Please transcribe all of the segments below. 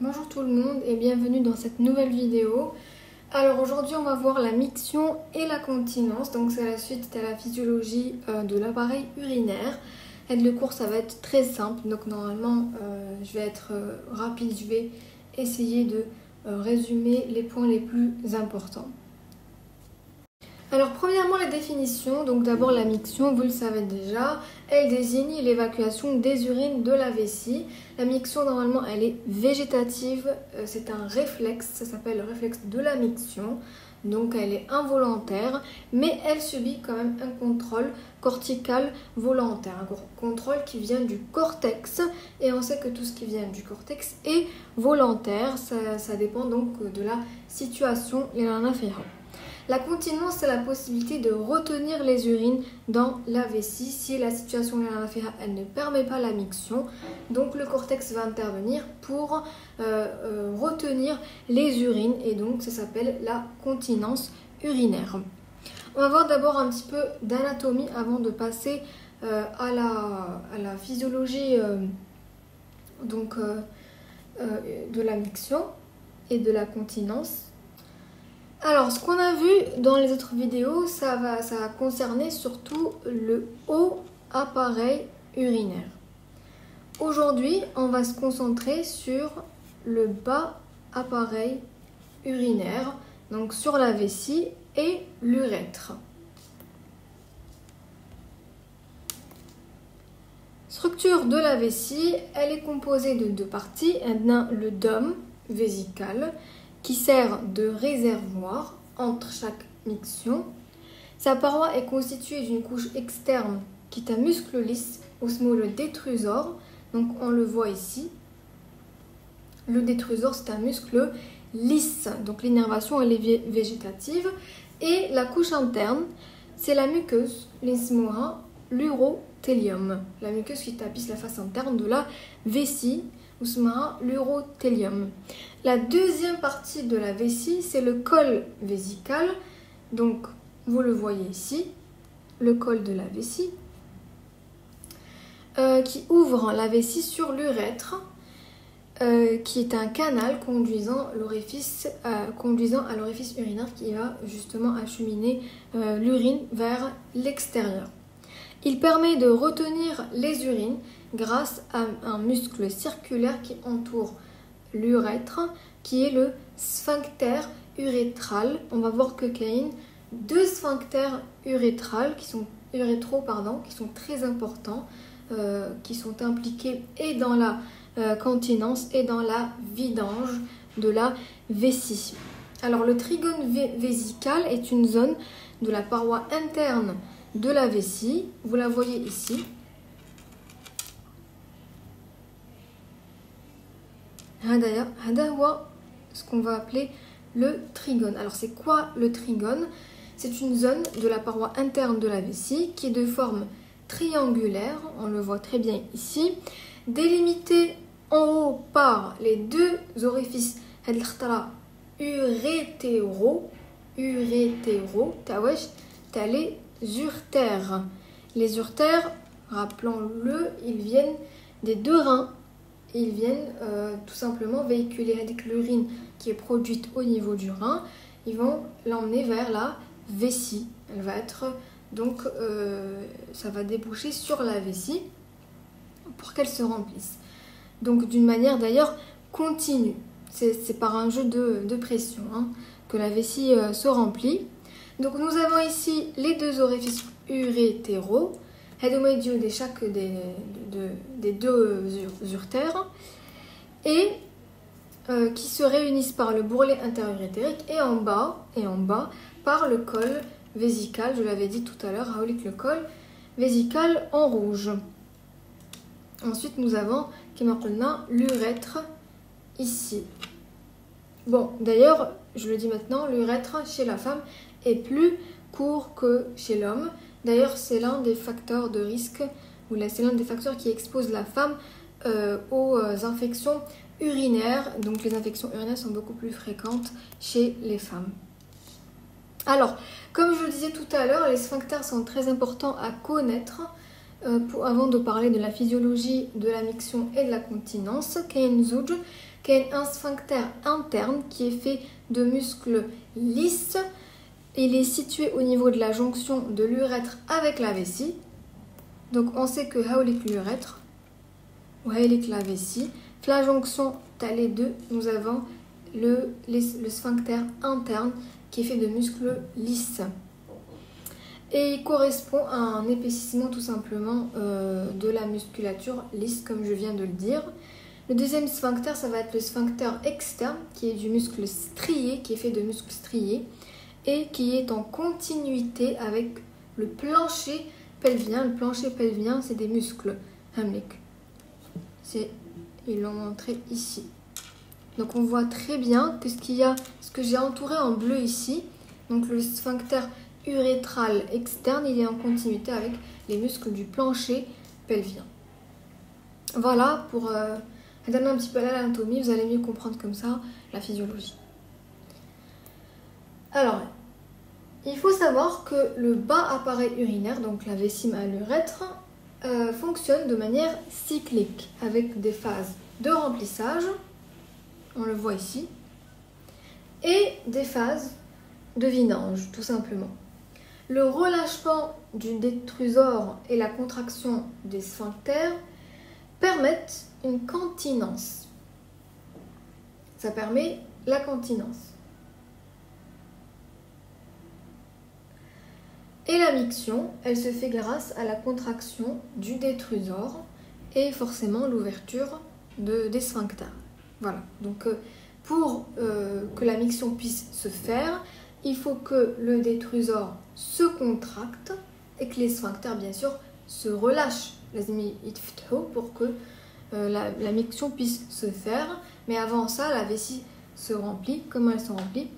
Bonjour tout le monde et bienvenue dans cette nouvelle vidéo. Alors aujourd'hui on va voir la miction et la continence, donc c'est la suite de la physiologie de l'appareil urinaire. Et le cours ça va être très simple, donc normalement je vais être rapide, je vais essayer de résumer les points les plus importants. Alors premièrement la définition, donc d'abord la miction, vous le savez déjà, elle désigne l'évacuation des urines de la vessie. La miction normalement elle est végétative, c'est un réflexe, ça s'appelle le réflexe de la miction, donc elle est involontaire, mais elle subit quand même un contrôle cortical volontaire, un contrôle qui vient du cortex, et on sait que tout ce qui vient du cortex est volontaire, ça dépend donc de la situation et l'en afférent. La continence, c'est la possibilité de retenir les urines dans la vessie si la situation elle ne permet pas la miction. Donc le cortex va intervenir pour retenir les urines et donc ça s'appelle la continence urinaire. On va voir d'abord un petit peu d'anatomie avant de passer à la physiologie de la miction et de la continence. Alors, ce qu'on a vu dans les autres vidéos, ça a concerné surtout le haut appareil urinaire. Aujourd'hui, on va se concentrer sur le bas appareil urinaire, donc sur la vessie et l'urètre. Structure de la vessie, elle est composée de deux parties. Le dôme vésical, qui sert de réservoir entre chaque miction. Sa paroi est constituée d'une couche externe qui est un muscle lisse, le détrusor. Donc on le voit ici. Le détrusor, c'est un muscle lisse, donc l'innervation elle est végétative. Et la couche interne, c'est la muqueuse, l'urothélium. La muqueuse qui tapisse la face interne de la vessie, l'urothélium. La deuxième partie de la vessie, c'est le col vésical. Donc, vous le voyez ici, le col de la vessie, qui ouvre la vessie sur l'urètre, qui est un canal conduisant à l'orifice urinaire qui va justement acheminer l'urine vers l'extérieur. Il permet de retenir les urines grâce à un muscle circulaire qui entoure l'urètre, qui est le sphincter urétral. On va voir qu'il y a deux sphincters urétraux qui sont très importants, qui sont impliqués et dans la continence et dans la vidange de la vessie. Alors le trigone vésical est une zone de la paroi interne de la vessie. Vous la voyez ici. Ce qu'on va appeler le trigone. Alors c'est quoi le trigone? C'est une zone de la paroi interne de la vessie qui est de forme triangulaire, on le voit très bien ici, délimitée en haut par les deux orifices urétéraux, les urtères. Les urtères, rappelons-le, ils viennent des deux reins. Ils viennent tout simplement véhiculer avec l'urine qui est produite au niveau du rein. Ils vont l'emmener vers la vessie. Elle va être donc ça va déboucher sur la vessie pour qu'elle se remplisse. Donc d'une manière d'ailleurs continue. C'est par un jeu de pression que la vessie se remplit. Donc nous avons ici les deux orifices urétéraux, de chaque des deux urtères, et qui se réunissent par le bourrelet interurétérique et en bas par le col vésical. Je l'avais dit tout à l'heure, le col vésical en rouge. Ensuite nous avons l'urètre ici. Bon, d'ailleurs, je le dis maintenant, l'urètre chez la femme est plus court que chez l'homme. D'ailleurs, c'est l'un des facteurs de risque, ou c'est l'un des facteurs qui expose la femme aux infections urinaires. Donc les infections urinaires sont beaucoup plus fréquentes chez les femmes. Alors, comme je le disais tout à l'heure, les sphincters sont très importants à connaître avant de parler de la physiologie de la miction et de la continence. qu'il y a un sphincter interne qui est fait de muscles lisses. Il est situé au niveau de la jonction de l'urètre avec la vessie. Donc on sait que haolik l'urètre ou haolik la vessie. La jonction les deux, nous avons le sphincter interne qui est fait de muscles lisses. Et il correspond à un épaississement tout simplement de la musculature lisse, comme je viens de le dire. Le deuxième sphincter, ça va être le sphincter externe, qui est du muscle strié, qui est fait de muscles striés, et qui est en continuité avec le plancher pelvien. Le plancher pelvien, c'est des muscles. Ils l'ont montré ici. Donc on voit très bien que ce que j'ai entouré en bleu ici, donc le sphincter urétral externe, il est en continuité avec les muscles du plancher pelvien. Voilà pour donner un petit peu l'anatomie, vous allez mieux comprendre comme ça la physiologie. Alors, il faut savoir que le bas appareil urinaire, donc la vessie à l'urètre, fonctionne de manière cyclique avec des phases de remplissage, on le voit ici, et des phases de vidange, tout simplement. Le relâchement du détrusor et la contraction des sphincters permettent une continence. Ça permet la continence. Et la miction, elle se fait grâce à la contraction du détrusor et forcément l'ouverture des sphincters. Voilà, donc pour que la miction puisse se faire, il faut que le détrusor se contracte et que les sphincters, bien sûr, se relâchent pour que la miction puisse se faire. Mais avant ça, la vessie se remplit. Comment elle se remplit?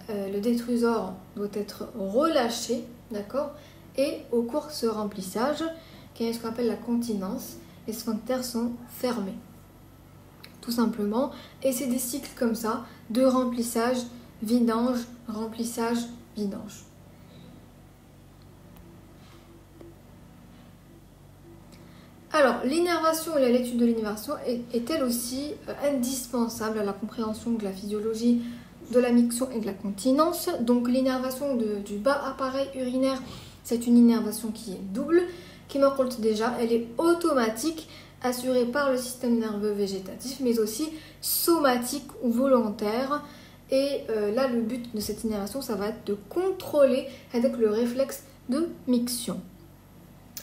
Le détrusor doit être relâché, d'accord? Et au cours de ce remplissage, qui est ce qu'on appelle la continence, les sphincters sont fermés. Tout simplement. Et c'est des cycles comme ça, de remplissage, vidange, remplissage, vidange. Alors, l'innervation et l'étude de l'innervation est elle aussi indispensable à la compréhension de la physiologie de la miction et de la continence. Donc, l'innervation du bas appareil urinaire, c'est une innervation qui est double, qui m'occulte déjà, elle est automatique, assurée par le système nerveux végétatif, mais aussi somatique ou volontaire. Et là, le but de cette innervation, ça va être de contrôler avec le réflexe de miction.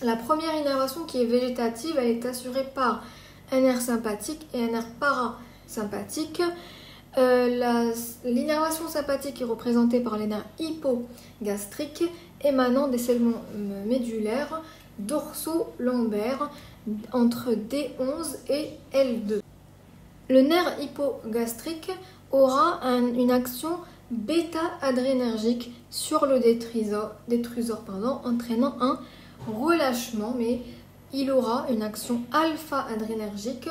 La première innervation qui est végétative, elle est assurée par un nerf sympathique et un nerf parasympathique. L'innervation sympathique est représentée par les nerfs hypogastriques émanant des segments médulaires dorso-lombaires entre D11 et L2. Le nerf hypogastrique aura une action bêta-adrénergique sur le détrusor, entraînant un relâchement, mais il aura une action alpha-adrénergique,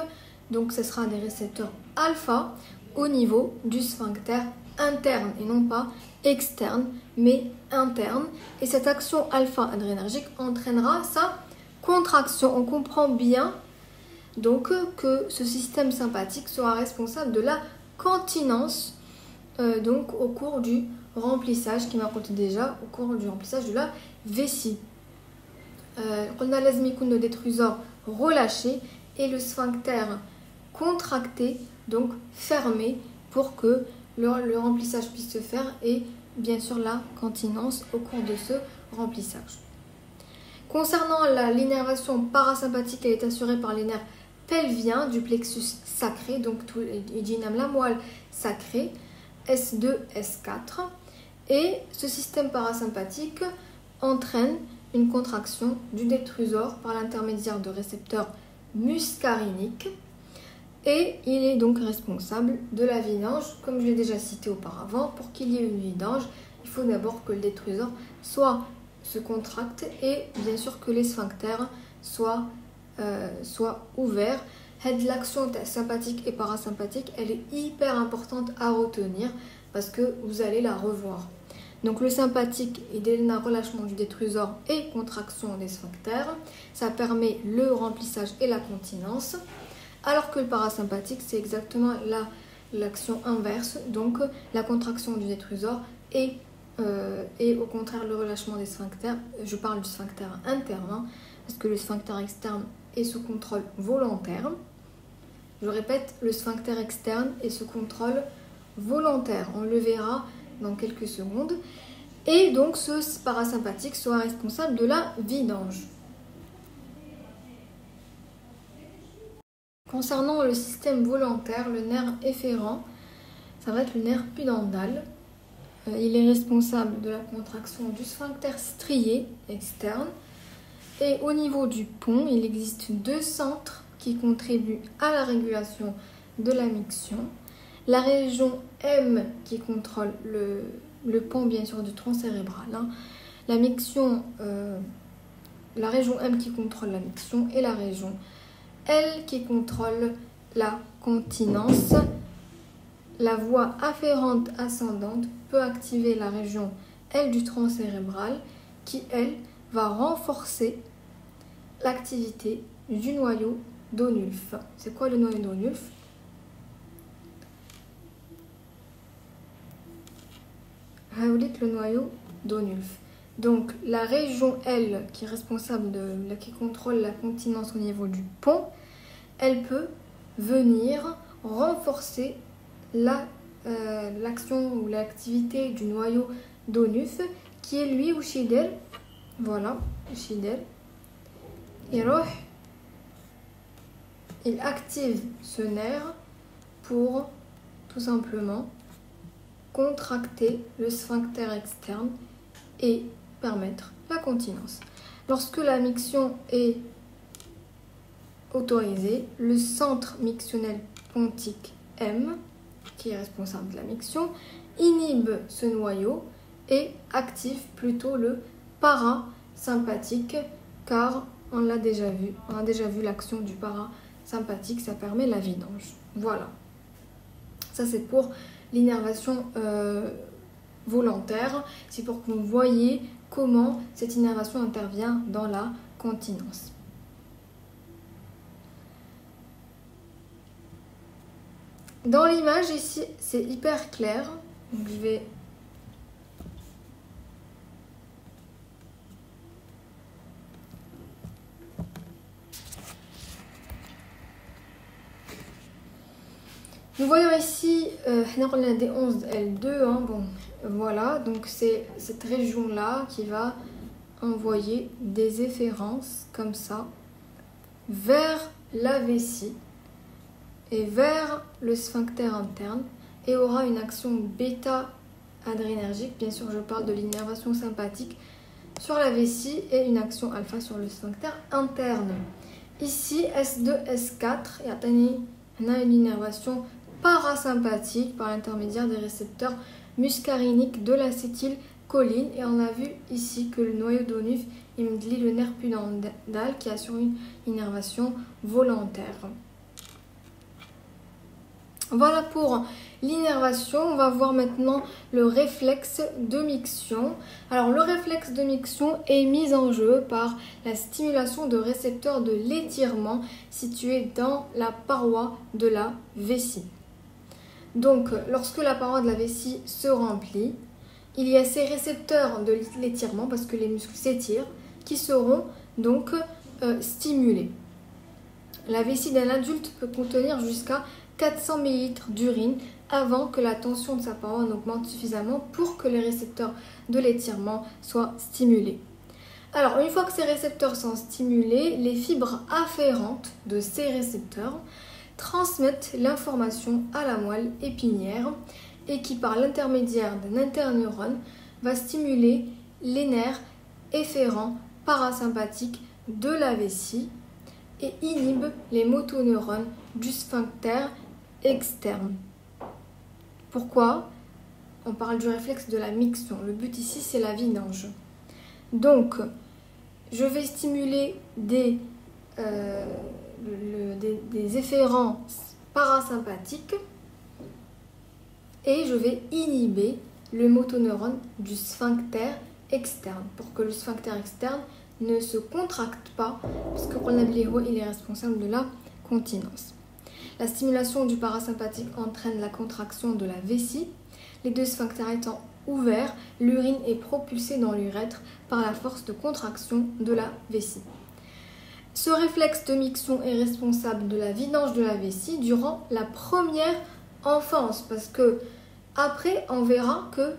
donc ce sera des récepteurs alpha au niveau du sphincter interne et non pas externe, mais interne. Et cette action alpha-adrénergique entraînera sa contraction. On comprend bien donc que ce système sympathique sera responsable de la continence donc au cours du remplissage qui m'a raconté déjà au cours du remplissage de la vessie. On a l'asmicune détrusor relâché et le sphincter contracté, donc fermé, pour que le remplissage puisse se faire et bien sûr la continence au cours de ce remplissage. Concernant l'innervation parasympathique, elle est assurée par les nerfs pelviens du plexus sacré, donc la moelle sacrée, S2, S4. Et ce système parasympathique entraîne une contraction du détrusor par l'intermédiaire de récepteurs muscariniques et il est donc responsable de la vidange. Comme je l'ai déjà cité auparavant, pour qu'il y ait une vidange, il faut d'abord que le détrusor se contracte et bien sûr que les sphincters soient ouverts. L'action sympathique et parasympathique, elle est hyper importante à retenir parce que vous allez la revoir. Donc le sympathique est un relâchement du détrusor et contraction des sphincters. Ça permet le remplissage et la continence. alors que le parasympathique, c'est exactement l'action inverse, donc la contraction du détrusor et au contraire le relâchement des sphincters. Je parle du sphincter interne, hein, parce que le sphincter externe est sous contrôle volontaire. Je répète, le sphincter externe est sous contrôle volontaire. On le verra dans quelques secondes. Et donc ce parasympathique sera responsable de la vidange. Concernant le système volontaire, le nerf efférent, ça va être le nerf pudendal. Il est responsable de la contraction du sphincter strié externe. Et au niveau du pont, il existe deux centres qui contribuent à la régulation de la miction. La région M qui contrôle le pont bien sûr du tronc cérébral. Hein. La région M qui contrôle la miction et la région L qui contrôle la continence. La voie afférente ascendante peut activer la région L du tronc cérébral qui, elle, va renforcer l'activité du noyau d'Onulf. C'est quoi le noyau d'Onulf? Le noyau d'Onulf. Donc la région L qui est responsable qui contrôle la continence au niveau du pont, elle peut venir renforcer l'action ou l'activité du noyau d'Onulf qui est lui Ushidel. Voilà, Ushidel. Il active ce nerf pour tout simplement contracter le sphincter externe et permettre la continence. Lorsque la miction est autorisée, le centre mictionnel pontique M, qui est responsable de la miction, inhibe ce noyau et active plutôt le parasympathique, car on a déjà vu l'action du parasympathique, ça permet la vidange. Voilà. Ça c'est pour l'innervation volontaire, c'est pour que vous voyez comment cette innervation intervient dans la continence. Dans l'image ici, c'est hyper clair, donc je vais nous voyons ici des 11 L2, hein, bon, voilà, donc c'est cette région-là qui va envoyer des efférences comme ça vers la vessie et vers le sphincter interne et aura une action bêta-adrénergique. Bien sûr, je parle de l'innervation sympathique sur la vessie et une action alpha sur le sphincter interne. Ici, S2, S4, on a une innervation parasympathique par l'intermédiaire des récepteurs muscariniques de l'acétylcholine. Et on a vu ici que le noyau d'Onulf lie le nerf pudendal qui assure une innervation volontaire. Voilà pour l'innervation. On va voir maintenant le réflexe de miction. Alors le réflexe de miction est mis en jeu par la stimulation de récepteurs de l'étirement situés dans la paroi de la vessie. Donc lorsque la paroi de la vessie se remplit, il y a ces récepteurs de l'étirement, parce que les muscles s'étirent, qui seront donc stimulés. La vessie d'un adulte peut contenir jusqu'à 400 ml d'urine avant que la tension de sa paroi n'augmente suffisamment pour que les récepteurs de l'étirement soient stimulés. Alors, une fois que ces récepteurs sont stimulés, les fibres afférentes de ces récepteurs transmettent l'information à la moelle épinière et qui, par l'intermédiaire d'un interneurone, va stimuler les nerfs efférents parasympathiques de la vessie et inhibe les motoneurones du sphincter externe. Pourquoi? On parle du réflexe de la miction. Le but ici, c'est la vidange. Donc, je vais stimuler des efférents parasympathiques et je vais inhiber le motoneurone du sphincter externe pour que le sphincter externe ne se contracte pas, parce que il est responsable de la continence. La stimulation du parasympathique entraîne la contraction de la vessie. Les deux sphincters étant ouverts, l'urine est propulsée dans l'urètre par la force de contraction de la vessie. Ce réflexe de miction est responsable de la vidange de la vessie durant la première enfance, parce que après on verra que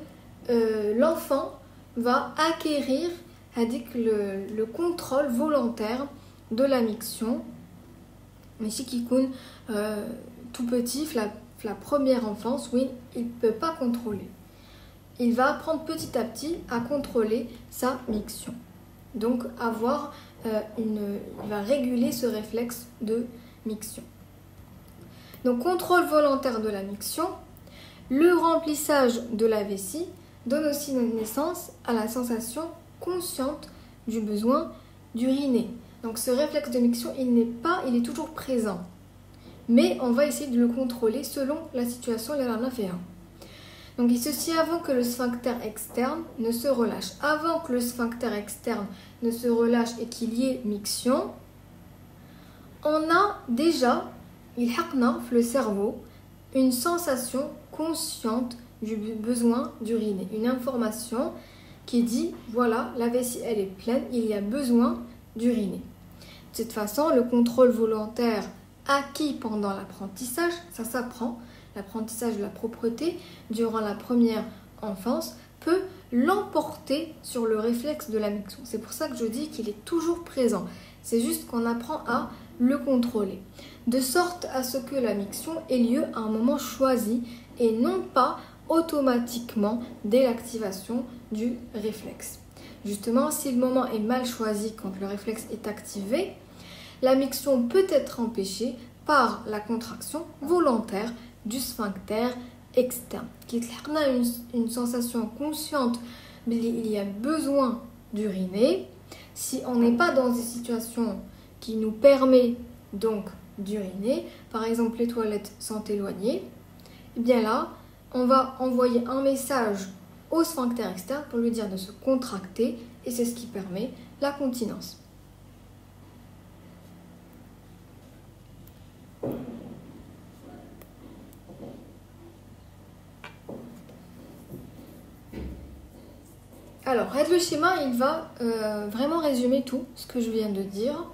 l'enfant va acquérir le contrôle volontaire de la miction. Mais si Kikun tout petit, la première enfance, oui, il ne peut pas contrôler. Il va apprendre petit à petit à contrôler sa miction. Donc il va réguler ce réflexe de miction. Donc contrôle volontaire de la miction, le remplissage de la vessie donne aussi naissance à la sensation consciente du besoin d'uriner. Donc ce réflexe de miction, il est toujours présent. Mais on va essayer de le contrôler selon la situation. Il en a fait un. Donc ceci avant que le sphincter externe ne se relâche. Avant que le sphincter externe ne se relâche et qu'il y ait miction, on a déjà, le cerveau, une sensation consciente du besoin d'uriner. Une information qui dit, voilà, la vessie elle est pleine, il y a besoin d'uriner. De cette façon, le contrôle volontaire acquis pendant l'apprentissage, ça s'apprend, l'apprentissage de la propreté durant la première enfance peut l'emporter sur le réflexe de la miction. C'est pour ça que je dis qu'il est toujours présent. C'est juste qu'on apprend à le contrôler. De sorte à ce que la miction ait lieu à un moment choisi et non pas automatiquement dès l'activation du réflexe. Justement, si le moment est mal choisi quand le réflexe est activé, la miction peut être empêchée par la contraction volontaire du sphincter externe. Qui a une sensation consciente, mais il y a besoin d'uriner. Si on n'est pas dans des situations qui nous permettent donc d'uriner, par exemple les toilettes sont éloignées, et bien là, on va envoyer un message au sphincter externe pour lui dire de se contracter et c'est ce qui permet la continence. Alors, le schéma, il va vraiment résumer tout ce que je viens de dire.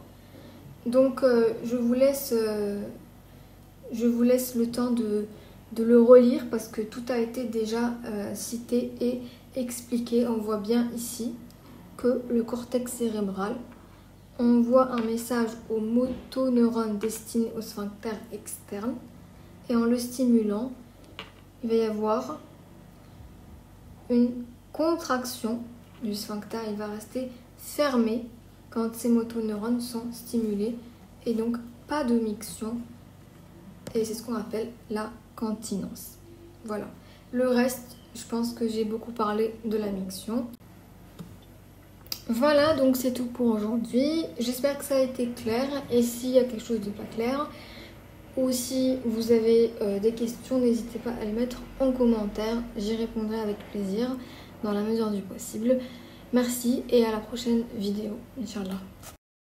Donc, je vous laisse le temps de le relire parce que tout a été déjà cité et expliqué. On voit bien ici que le cortex cérébral envoie un message aux motoneurones destinés au sphincter externe et en le stimulant, il va y avoir une contraction du sphincter. Il va rester fermé quand ces motoneurones sont stimulés et donc pas de miction et c'est ce qu'on appelle la continence. Voilà. Le reste, je pense que j'ai beaucoup parlé de la miction. Voilà, donc c'est tout pour aujourd'hui. J'espère que ça a été clair et s'il y a quelque chose de pas clair ou si vous avez des questions, n'hésitez pas à les mettre en commentaire. J'y répondrai avec plaisir dans la mesure du possible. Merci et à la prochaine vidéo, Inch'Allah.